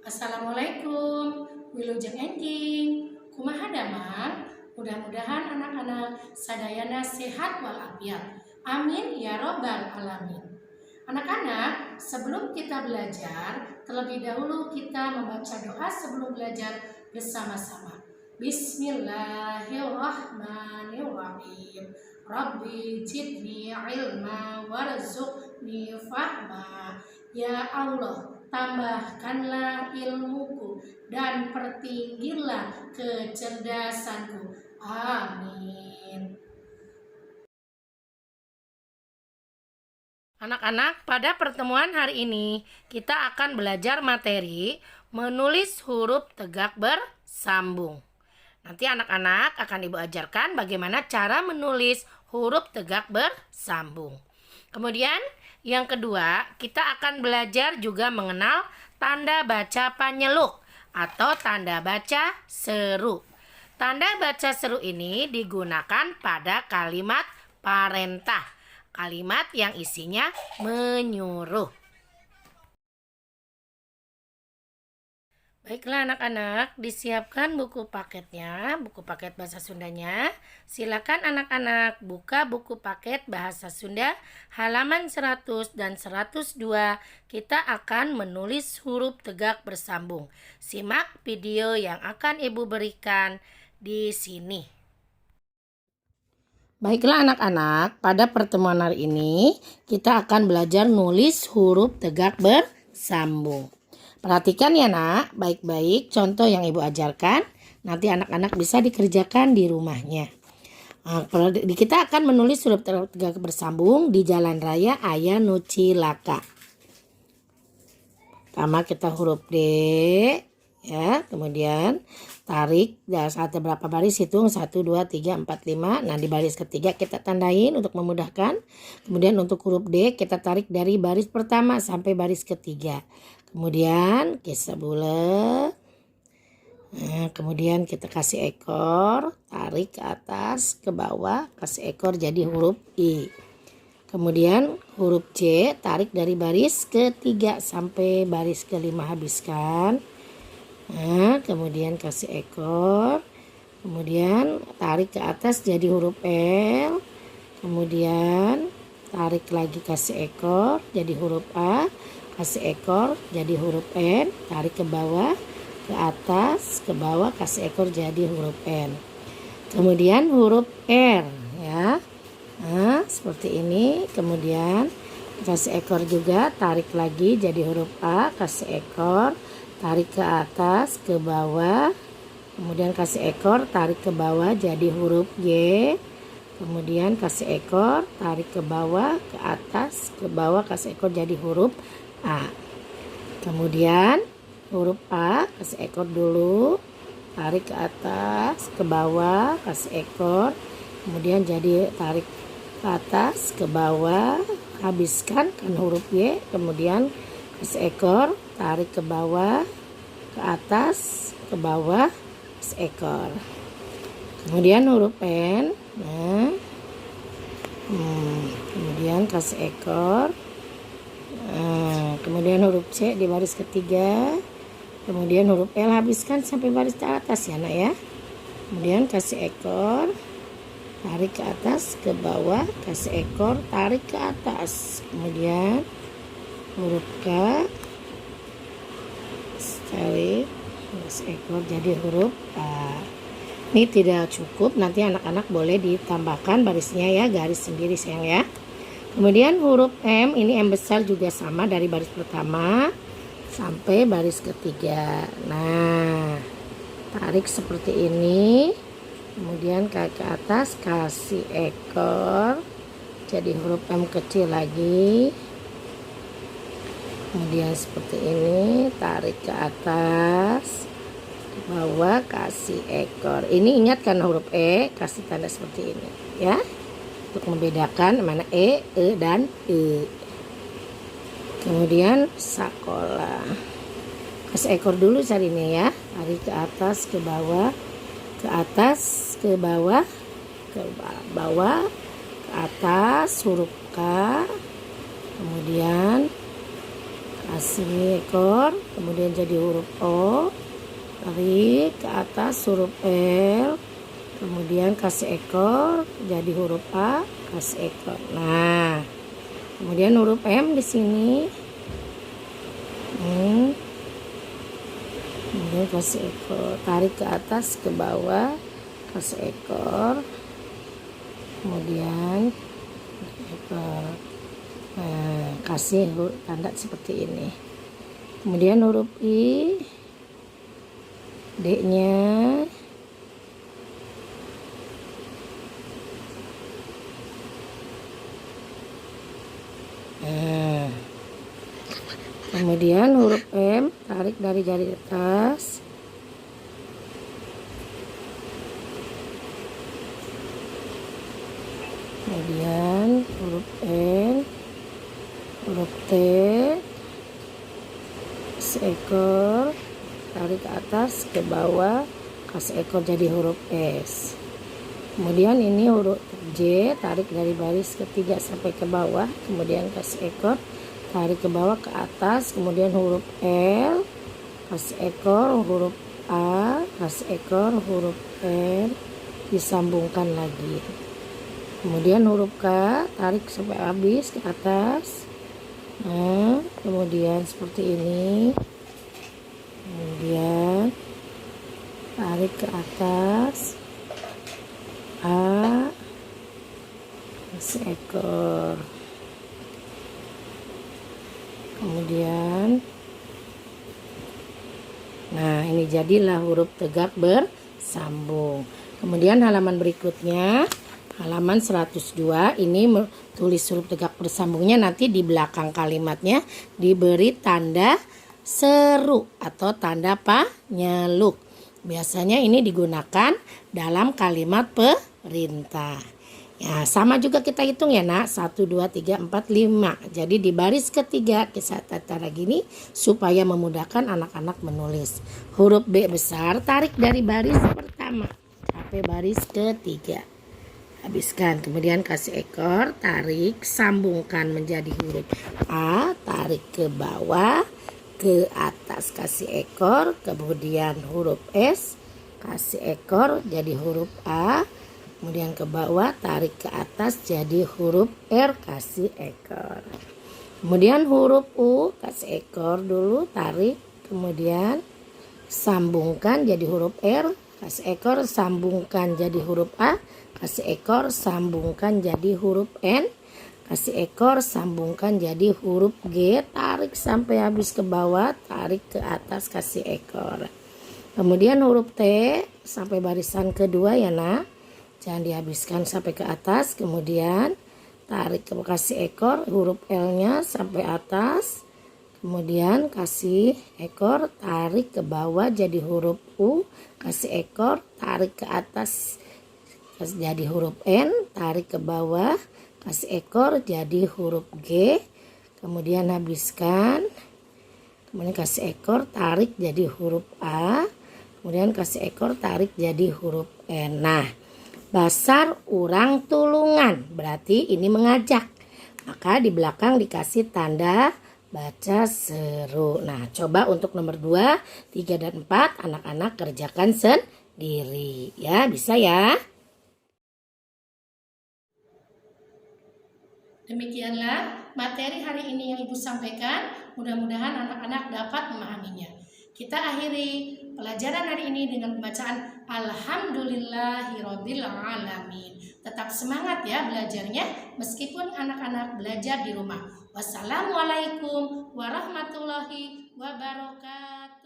Assalamualaikum, Wilujeng Engking, kumaha damang, mudah-mudahan anak-anak sadayana sehat walafiat. Amin ya robbal alamin. Anak-anak, sebelum kita belajar, terlebih dahulu kita membaca doa sebelum belajar bersama-sama. Bismillahirrahmanirrahim. Rabbi jidni ilma warzuqni fahma. Ya Allah, tambahkanlah ilmuku dan pertinggilah kecerdasanku. Amin. Anak-anak, pada pertemuan hari ini kita akan belajar materi menulis huruf tegak bersambung. Nanti anak-anak akan Ibu ajarkan bagaimana cara menulis huruf tegak bersambung. Kemudian yang kedua, kita akan belajar juga mengenal tanda baca penyeluk atau tanda baca seru. Tanda baca seru ini digunakan pada kalimat parentah, kalimat yang isinya menyuruh. Baiklah anak-anak, disiapkan buku paketnya, buku paket bahasa Sundanya. Silakan anak-anak buka buku paket bahasa Sunda halaman 100 dan 102. Kita akan menulis huruf tegak bersambung. Simak video yang akan Ibu berikan di sini. Baiklah anak-anak, pada pertemuan hari ini kita akan belajar nulis huruf tegak bersambung. Perhatikan ya nak, baik-baik contoh yang Ibu ajarkan. Nanti anak-anak bisa dikerjakan di rumahnya. Kita akan menulis huruf tegak bersambung di jalan raya Aya Nu Cilaka. Pertama kita huruf D, ya. Kemudian tarik ada berapa baris, hitung 1, 2, 3, 4, 5. Nah di baris ketiga kita tandain untuk memudahkan. Kemudian untuk huruf D kita tarik dari baris pertama sampai baris ketiga. Kemudian kisah bulat. Nah, kemudian kita kasih ekor, tarik ke atas, ke bawah, kasih ekor jadi huruf I. Kemudian huruf C, tarik dari baris ketiga sampai baris kelima habiskan. Nah, kemudian kasih ekor. Kemudian tarik ke atas jadi huruf L. Kemudian tarik lagi kasih ekor jadi huruf A. Kasih ekor jadi huruf N, tarik ke bawah, ke atas, ke bawah, kasih ekor jadi huruf N. Kemudian huruf R, ya. Nah, seperti ini. Kemudian kasih ekor juga, tarik lagi jadi huruf A, kasih ekor, tarik ke atas, ke bawah. Kemudian kasih ekor, tarik ke bawah jadi huruf Y. Kemudian kasih ekor, tarik ke bawah, ke atas, ke bawah, kasih ekor jadi huruf A. Kemudian huruf A, kasih ekor dulu, tarik ke atas, ke bawah, kasih ekor. Kemudian jadi tarik ke atas, ke bawah, habiskan kan huruf Y. Kemudian kasih ekor, tarik ke bawah, ke atas, ke bawah, kasih ekor. Kemudian huruf N, nah, kemudian kasih ekor. Kemudian huruf C di baris ketiga. Kemudian huruf L habiskan sampai baris ke atas ya nak ya. Kemudian kasih ekor, tarik ke atas, ke bawah, kasih ekor, tarik ke atas. Kemudian huruf K, tarik, kasih ekor jadi huruf A. Ini tidak cukup, nanti anak-anak boleh ditambahkan barisnya ya, garis sendiri sayang ya. Kemudian huruf M, ini M besar juga sama dari baris pertama sampai baris ketiga. Nah, tarik seperti ini. Kemudian ke atas kasih ekor. Jadi huruf M kecil lagi. Kemudian seperti ini, tarik ke atas. Ke bawah kasih ekor. Ini ingat kan huruf E, kasih tanda seperti ini ya. Untuk membedakan mana E, dan E. Kemudian sekolah. Kasih ekor dulu cari ini ya. Tarik ke atas, ke bawah, ke atas, ke bawah, ke bawah, ke atas, huruf K. Kemudian ke kasih ekor, kemudian jadi huruf O, tarik ke atas huruf L, kemudian kasih ekor jadi huruf A, kasih ekor. Nah, kemudian huruf M di sini. Kemudian kasih ekor, tarik ke atas ke bawah, kasih ekor, kemudian ekor. Nah, kasih tanda seperti ini. Kemudian huruf I, D-nya, nah, kemudian huruf M, tarik dari jari atas, kemudian huruf N, huruf T, seekor, tarik ke atas ke bawah, kasih ekor jadi huruf S. Kemudian ini huruf J, tarik dari baris ketiga sampai ke bawah, kemudian kasih ekor, tarik ke bawah ke atas, kemudian huruf L, kasih ekor, huruf A, kasih ekor, huruf N, disambungkan lagi. Kemudian huruf K, tarik sampai habis ke atas. Nah, kemudian seperti ini. Kemudian tarik ke atas. A, seekor. Kemudian, nah ini jadilah huruf tegak bersambung. Kemudian halaman berikutnya, halaman 102, ini tulis huruf tegak bersambungnya, nanti di belakang kalimatnya diberi tanda seru atau tanda penyeluk. Biasanya ini digunakan dalam kalimat perintah. Ya, sama juga kita hitung ya nak, 1, 2, 3, 4, 5. Jadi di baris ketiga kita tata gini supaya memudahkan anak-anak menulis. Huruf B besar, tarik dari baris pertama sampai baris ketiga. Habiskan, kemudian kasih ekor, tarik, sambungkan menjadi huruf A, tarik ke bawah, ke atas kasih ekor, kemudian huruf S, kasih ekor jadi huruf A, kemudian ke bawah, tarik ke atas jadi huruf R, kasih ekor. Kemudian huruf U, kasih ekor dulu, tarik, kemudian sambungkan jadi huruf R, kasih ekor, sambungkan jadi huruf A, kasih ekor, sambungkan jadi huruf N, kasih ekor, sambungkan jadi huruf G, tarik sampai habis ke bawah, tarik ke atas, kasih ekor. Kemudian huruf T sampai barisan kedua ya nak, jangan dihabiskan sampai ke atas, kemudian tarik ke kasih ekor, huruf L-nya sampai atas, kemudian kasih ekor, tarik ke bawah jadi huruf U, kasih ekor, tarik ke atas jadi huruf N, tarik ke bawah, kasih ekor jadi huruf G, kemudian habiskan, kemudian kasih ekor, tarik jadi huruf A, kemudian kasih ekor, tarik jadi huruf N. Nah, basar urang tulungan, berarti ini mengajak. Maka di belakang dikasih tanda baca seru. Nah, coba untuk nomor 2, 3, dan 4 anak-anak kerjakan sendiri. Ya, bisa ya. Demikianlah materi hari ini yang Ibu sampaikan. Mudah-mudahan anak-anak dapat memahaminya. Kita akhiri pelajaran hari ini dengan pembacaan Alhamdulillahirabbil alamin. Tetap semangat ya belajarnya meskipun anak-anak belajar di rumah. Wassalamualaikum warahmatullahi wabarakatuh.